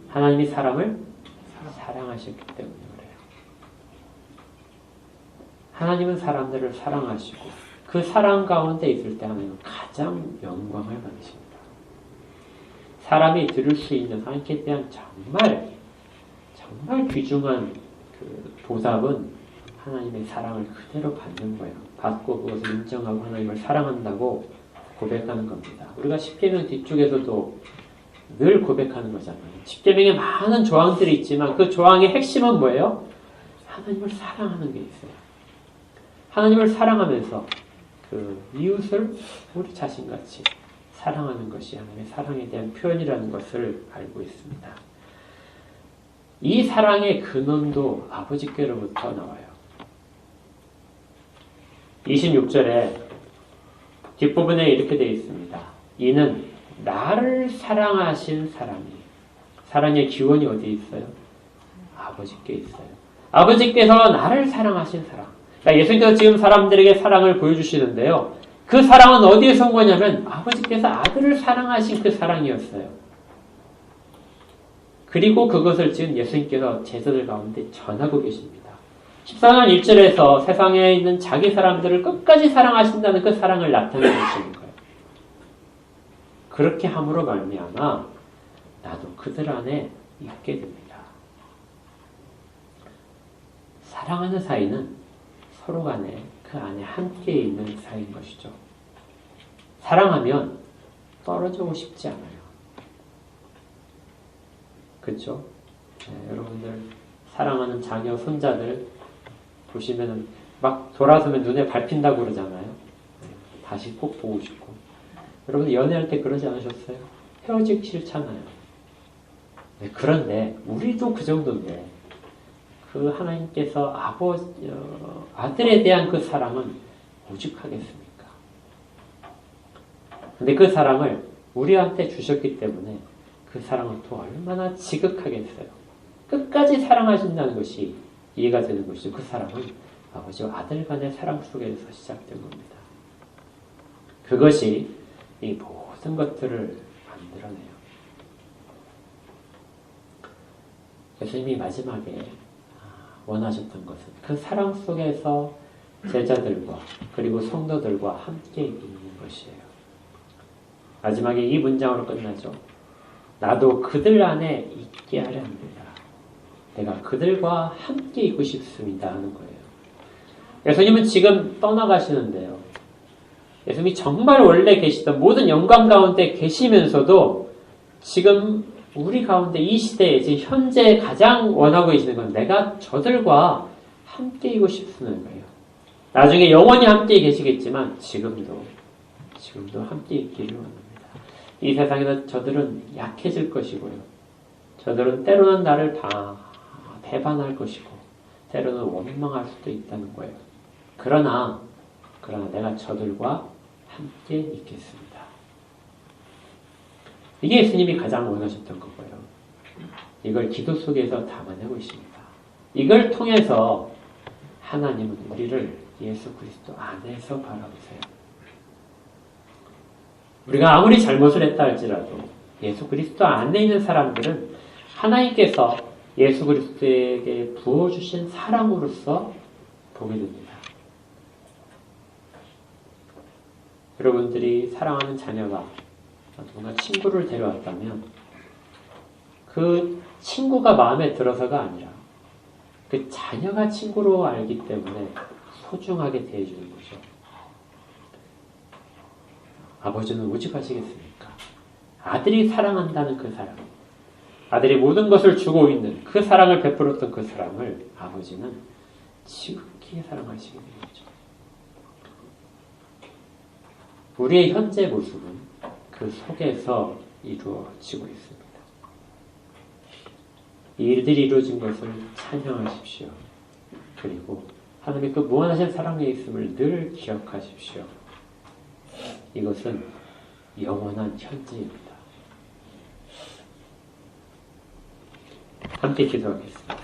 Speaker 1: 하나님이 사람을 사랑하셨기 때문에 그래요. 하나님은 사람들을 사랑하시고 그 사랑 가운데 있을 때 하나님은 가장 영광을 받으십니다. 사람이 들을 수 있는 하나님께 대한 정말 귀중한 그 보답은 하나님의 사랑을 그대로 받는 거예요. 받고 그것을 인정하고 하나님을 사랑한다고 고백하는 겁니다. 우리가 십계명 뒤쪽에서도 늘 고백하는 거잖아요. 십계명에 많은 조항들이 있지만 그 조항의 핵심은 뭐예요? 하나님을 사랑하는 게 있어요. 하나님을 사랑하면서 그 이웃을 우리 자신같이 사랑하는 것이 하나님의 사랑에 대한 표현이라는 것을 알고 있습니다. 이 사랑의 근원도 아버지께로부터 나와요. 26절에 뒷부분에 이렇게 되어 있습니다. 이는 나를 사랑하신 사람이, 사랑의 기원이 어디 있어요? 아버지께 있어요. 아버지께서 나를 사랑하신 사랑. 그러니까 예수님께서 지금 사람들에게 사랑을 보여주시는데요. 그 사랑은 어디에서 온 거냐면 아버지께서 아들을 사랑하신 그 사랑이었어요. 그리고 그것을 지금 예수님께서 제자들 가운데 전하고 계십니다. 14장 1절에서 세상에 있는 자기 사람들을 끝까지 사랑하신다는 그 사랑을 나타내 주시는 거예요. 그렇게 함으로 말미암아 나도 그들 안에 있게 됩니다. 사랑하는 사이는 서로 간에 그 안에 함께 있는 사이인 것이죠. 사랑하면 떨어지고 싶지 않아요. 그렇죠? 네, 여러분들 사랑하는 자녀, 손자들 보시면은 막 돌아서면 눈에 밟힌다고 그러잖아요. 네, 다시 꼭 보고 싶고. 여러분들 연애할 때 그러지 않으셨어요? 헤어지기 싫잖아요. 네, 그런데 우리도 그 정도인데 그 하나님께서 아들에 대한 그 사랑은 오죽하겠습니까? 근데 그 사랑을 우리한테 주셨기 때문에 그 사랑은 또 얼마나 지극하겠어요. 끝까지 사랑하신다는 것이 이해가 되는 것이죠. 그 사랑은 아버지와 아들 간의 사랑 속에서 시작된 겁니다. 그것이 이 모든 것들을 만들어내요. 예수님이 마지막에 원하셨던 것은 그 사랑 속에서 제자들과 그리고 성도들과 함께 있는 것이에요. 마지막에 이 문장으로 끝나죠. 나도 그들 안에 있게 하려 합니다. 내가 그들과 함께 있고 싶습니다 하는 거예요. 예수님은 지금 떠나가시는데요. 예수님이 정말 원래 계시던 모든 영광 가운데 계시면서도 지금 우리 가운데 이 시대에 지금 현재 가장 원하고 계시는 건 내가 저들과 함께 있고 싶은 거예요. 나중에 영원히 함께 계시겠지만 지금도 함께 있기를 원합니다. 이 세상에서 저들은 약해질 것이고요. 저들은 때로는 나를 다 배반할 것이고 때로는 원망할 수도 있다는 거예요. 그러나 내가 저들과 함께 있겠습니다. 이게 예수님이 가장 원하셨던 거고요. 이걸 기도 속에서 담아내고 있습니다. 이걸 통해서 하나님은 우리를 예수 그리스도 안에서 바라보세요. 우리가 아무리 잘못을 했다 할지라도 예수 그리스도 안에 있는 사람들은 하나님께서 예수 그리스도에게 부어주신 사랑으로서 보게 됩니다. 여러분들이 사랑하는 자녀가 뭔가 친구를 데려왔다면 그 친구가 마음에 들어서가 아니라 그 자녀가 친구로 알기 때문에 소중하게 대해주는 거죠. 아버지는 오직하시겠습니까? 아들이 사랑한다는 그 사랑, 아들이 모든 것을 주고 있는 그 사랑을 베풀었던 그 사람을 아버지는 지극히 사랑하시게 되는 거죠. 우리의 현재 모습은 그 속에서 이루어지고 있습니다. 이 일들이 이루어진 것을 찬양하십시오. 그리고 하나님의 그 무한하신 사랑에 있음을 늘 기억하십시오. 이것은 영원한 현재입니다. 함께 기도하겠습니다.